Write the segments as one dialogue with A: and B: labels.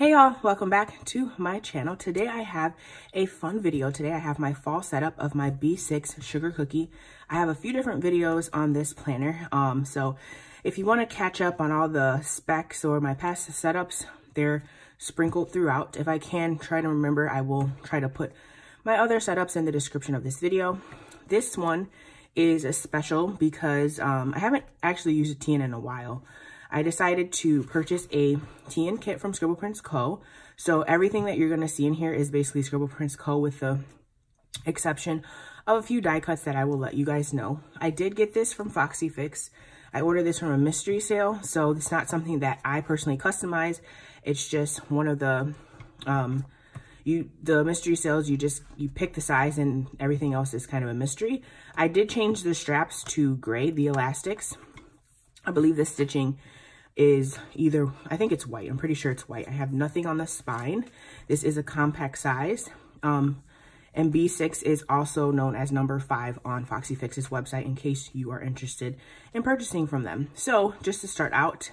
A: Hey y'all, welcome back to my channel. Today I have a fun video. Today I have my fall setup of my B6 sugar cookie. I have a few different videos on this planner. So if you want to catch up on all the specs or my past setups, they're sprinkled throughout. If I can try to remember, I will try to put my other setups in the description of this video. This one is a special because I haven't actually used a TN in a while. I decided to purchase a TN kit from Scribble Prints Co. So everything that you're going to see in here is basically Scribble Prints Co. with the exception of a few die cuts that I will let you guys know. I did get this from Foxy Fix. I ordered this from a mystery sale, so it's not something that I personally customize. It's just one of the mystery sales. You pick the size and everything else is kind of a mystery. I did change the straps to gray, the elastics. I believe the stitching is either, I think it's white. I'm pretty sure it's white. I have nothing on the spine. This is a compact size. And B6 is also known as number 5 on Foxy Fix's website in case you are interested in purchasing from them. So just to start out,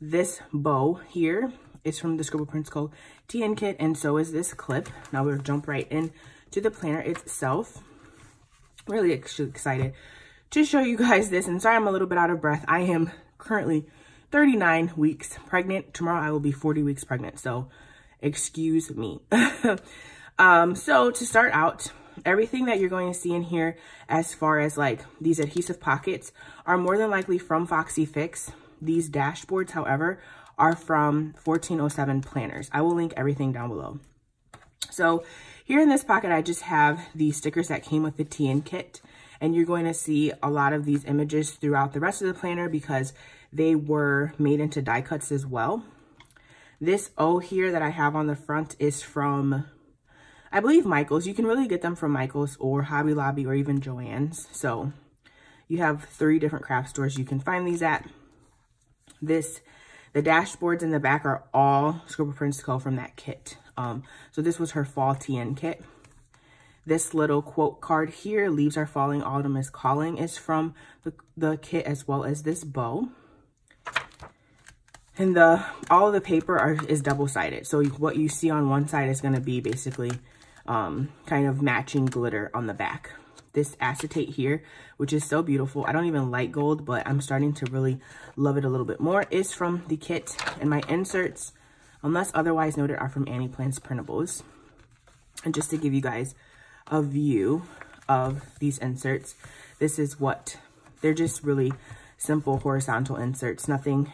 A: this bow here is from the Scribble Prints Co. TN kit, and so is this clip. Now we'll jump right into the planner itself. Really excited to show you guys this, and sorry I'm a little bit out of breath. I am currently 39 weeks pregnant. Tomorrow I will be 40 weeks pregnant, so excuse me. So to start out, everything that you're going to see in here as far as like these adhesive pockets are more than likely from Foxy Fix. These dashboards, however, are from 1407 planners. I will link everything down below. So here in this pocket, I just have the stickers that came with the TN kit. And you're going to see a lot of these images throughout the rest of the planner because they were made into die cuts as well. This O here that I have on the front is from, I believe, Michael's. You can really get them from Michael's or Hobby Lobby or even Joann's. So you have 3 different craft stores you can find these at. The dashboards in the back are all Scribble Prints Co. from that kit. So this was her fall TN kit. This little quote card here, "Leaves are falling, autumn is calling," is from the kit, as well as this bow. And all of the paper is double-sided. So what you see on one side is going to be basically kind of matching glitter on the back. This acetate here, which is so beautiful. I don't even like gold, but I'm starting to really love it a little bit more, is from the kit. And my inserts, unless otherwise noted, are from Annie Plans Printables. And just to give you guys a view of these inserts, this is what they're just really simple horizontal inserts, nothing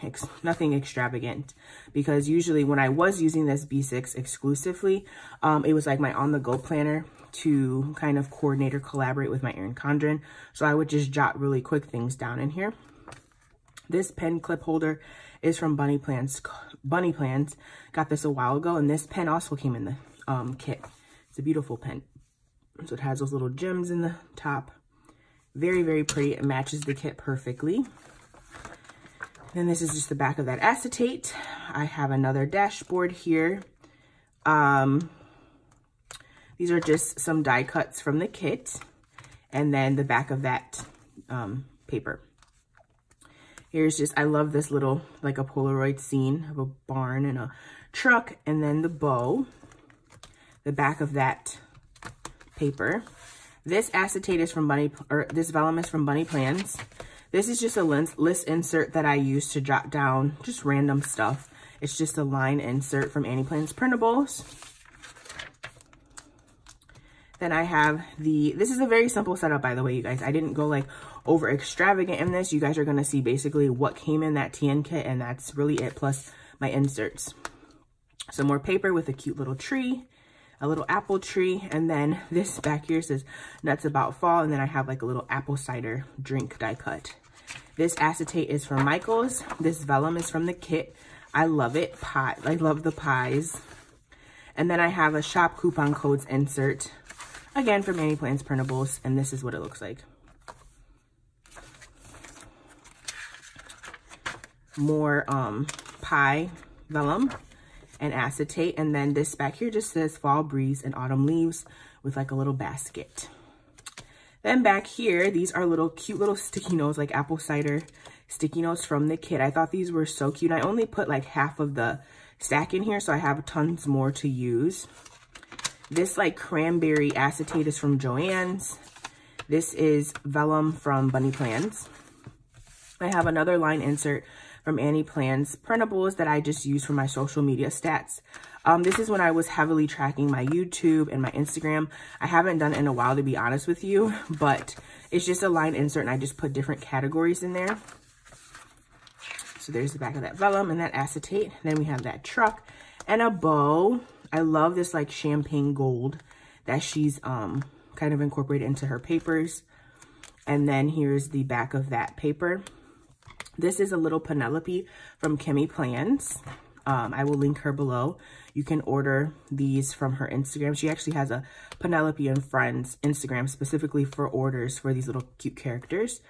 A: extravagant, because usually when I was using this B6 exclusively, it was like my on-the-go planner to kind of coordinate or collaborate with my Erin Condren, so I would just jot really quick things down in here. This pen clip holder is from Bunny Plans. Got this a while ago, and this pen also came in the kit. It's a beautiful pen. So it has those little gems in the top. Very, very pretty. It matches the kit perfectly. Then this is just the back of that acetate. I have another dashboard here. These are just some die cuts from the kit. And then the back of that paper. Here's just, I love this little, like a Polaroid scene of a barn and a truck. And then the bow. The back of that paper. This acetate is from this vellum is from Bunny Plans. This is just a list insert that I use to jot down just random stuff. It's just a line insert from Annie Plans Printables. Then I have this is a very simple setup, by the way, you guys. I didn't go like over extravagant in this. You guys are going to see basically what came in that TN kit, and that's really it, plus my inserts. Some more paper with a cute little tree. A little apple tree, and then this back here says nuts about fall, and then I have like a little apple cider drink die cut. This acetate is from Michael's. This vellum is from the kit. I love it. I love the pies. And then I have a shop coupon codes insert, again from Annie Plans Printables, and this is what it looks like. More pie vellum and acetate, and then this back here just says fall breeze and autumn leaves with like a little basket. Then back here, these are cute little sticky notes, like apple cider sticky notes from the kit. I thought these were so cute. I only put like half of the stack in here, so I have tons more to use. This like cranberry acetate is from Joann's. This is vellum from Bunny Plans. I have another line insert from Annie Plans printables that I just use for my social media stats. This is when I was heavily tracking my YouTube and my Instagram. I haven't done it in a while, to be honest with you, but it's just a line insert and I just put different categories in there. So there's the back of that vellum and that acetate. Then we have that truck and a bow. I love this like champagne gold that she's kind of incorporated into her papers. And then here's the back of that paper. This is a little Penelope from Kimmy Plans. I will link her below. You can order these from her Instagram. She actually has a Penelope and Friends Instagram specifically for orders for these little cute characters.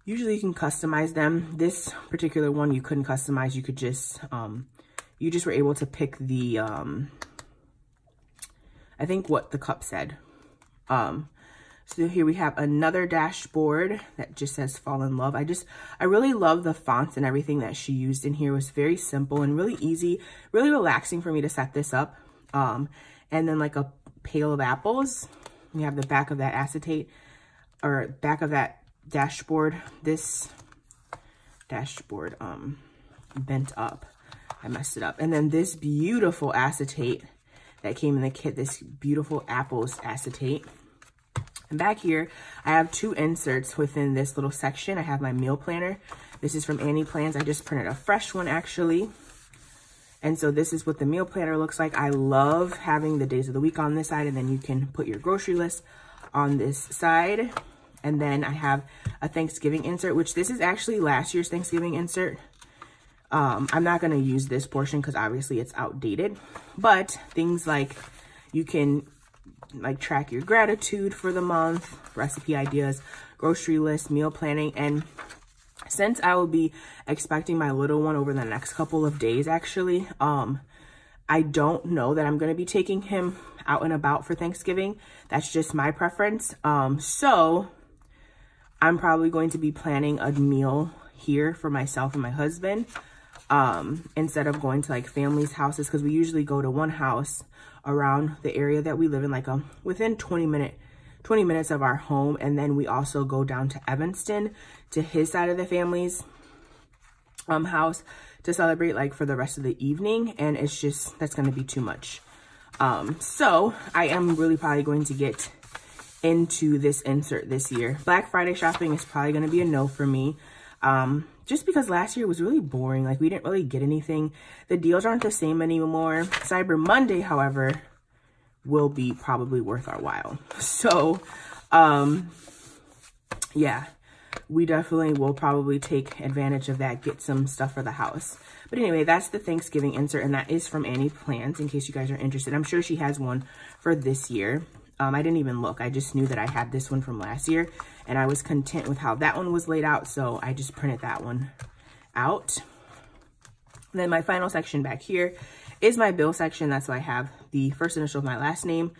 A: Usually you can customize them. This particular one you couldn't customize. You could just, you just were able to pick the, I think what the cup said. So here we have another dashboard that just says Fall in Love. I really love the fonts and everything that she used in here. It was very simple and really easy, really relaxing for me to set this up. And then like a pail of apples. We have the back of that acetate, or back of that dashboard. This dashboard bent up. I messed it up. And then this beautiful acetate that came in the kit, this beautiful apples acetate. And back here, I have two inserts within this little section. I have my meal planner. This is from Annie Plans. I just printed a fresh one actually. And so this is what the meal planner looks like. I love having the days of the week on this side, and then you can put your grocery list on this side. And then I have a Thanksgiving insert, which this is actually last year's Thanksgiving insert. I'm not going to use this portion because obviously it's outdated, but things like you can like track your gratitude for the month, recipe ideas, grocery list, meal planning. And since I will be expecting my little one over the next couple of days, actually, I don't know that I'm going to be taking him out and about for Thanksgiving. That's just my preference. So I'm probably going to be planning a meal here for myself and my husband, instead of going to like family's houses, because we usually go to one house around the area that we live in, like within 20 minutes of our home. And then we also go down to Evanston to his side of the family's house to celebrate like for the rest of the evening. And it's just, that's going to be too much. So I am really probably going to get into this insert this year. Black Friday shopping is probably going to be a no for me. Just because last year was really boring. Like we didn't really get anything. The deals aren't the same anymore. Cyber Monday, however, will be probably worth our while. So, yeah, we definitely will probably take advantage of that, get some stuff for the house. But anyway, that's the Thanksgiving insert, and that is from Annie Plans, in case you guys are interested. I'm sure she has one for this year. I didn't even look. I just knew that I had this one from last year, and I was content with how that one was laid out, so I just printed that one out. And then my final section back here is my bill section. That's why I have the first initial of my last name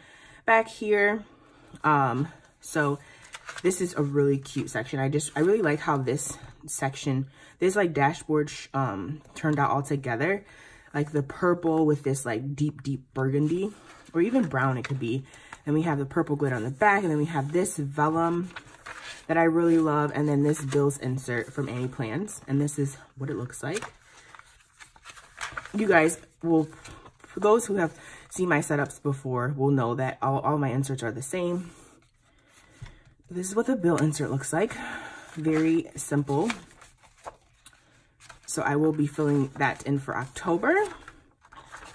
A: back here. So this is a really cute section. I really like how this section, this like dashboard turned out all together. Like the purple with this like deep burgundy, or even brown it could be. And we have the purple glitter on the back, and then we have this vellum that I really love, and then this bills insert from Annie Plans, and this is what it looks like. You guys will, for those who have seen my setups before, will know that all my inserts are the same. This is what the bill insert looks like. Very simple. So I will be filling that in for October.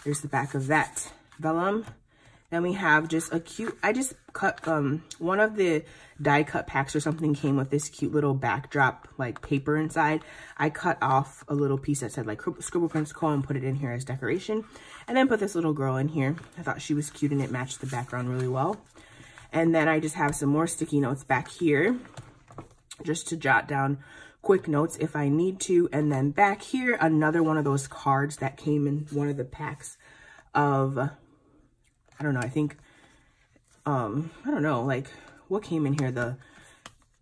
A: Here's the back of that vellum. Then we have just a cute, I just cut, one of the die cut packs or something came with this cute little backdrop, like paper inside. I cut off a little piece that said like Scribble Prints Co. and put it in here as decoration. And then put this little girl in here. I thought she was cute and it matched the background really well. And then I just have some more sticky notes back here, just to jot down quick notes if I need to. And then back here, another one of those cards that came in one of the packs of, I don't know, I think, I don't know, like, what came in here?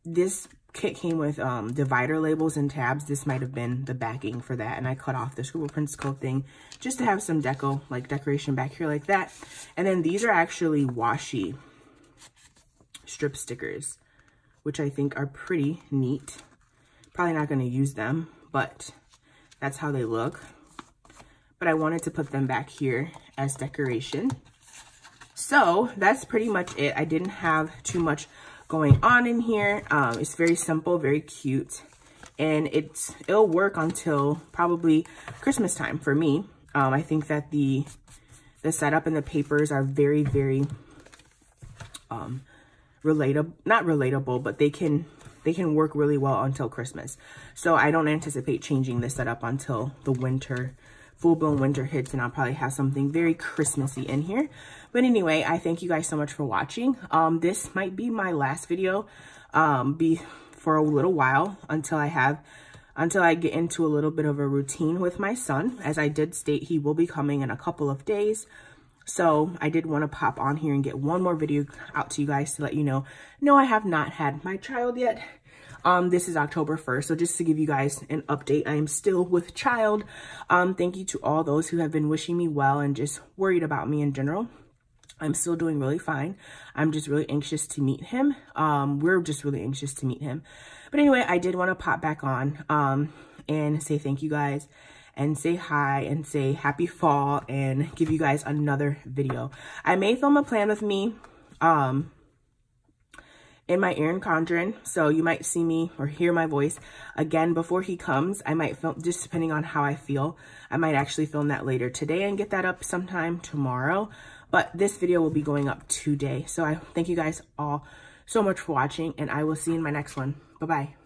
A: This kit came with divider labels and tabs. This might have been the backing for that, and I cut off the Scribble Princess thing just to have some decoration back here like that. And then these are actually washi strip stickers, which I think are pretty neat. Probably not going to use them, but that's how they look. But I wanted to put them back here as decoration. So that's pretty much it. I didn't have too much going on in here. It's very simple, very cute, and it'll work until probably Christmas time for me. I think that the setup and the papers are very, very relatable, not relatable, but they can work really well until Christmas. So I don't anticipate changing the setup until the winter, full-blown winter hits, and I'll probably have something very Christmassy in here. But anyway, I thank you guys so much for watching. This might be my last video for a little while until I get into a little bit of a routine with my son. As I did state, he will be coming in a couple of days. So I did want to pop on here and get one more video out to you guys to let you know, no, I have not had my child yet. This is October 1st. So just to give you guys an update, I am still with child. Thank you to all those who have been wishing me well and just worried about me in general. I'm still doing really fine. I'm just really anxious to meet him. We're just really anxious to meet him. But anyway, I did want to pop back on and say thank you guys, and say hi and say happy fall, and give you guys another video. I may film a plan with me in my Erin Condren, so you might see me or hear my voice again before he comes. I might film, just depending on how I feel, I might actually film that later today and get that up sometime tomorrow. But this video will be going up today. So I thank you guys all so much for watching, and I will see you in my next one. Bye-bye.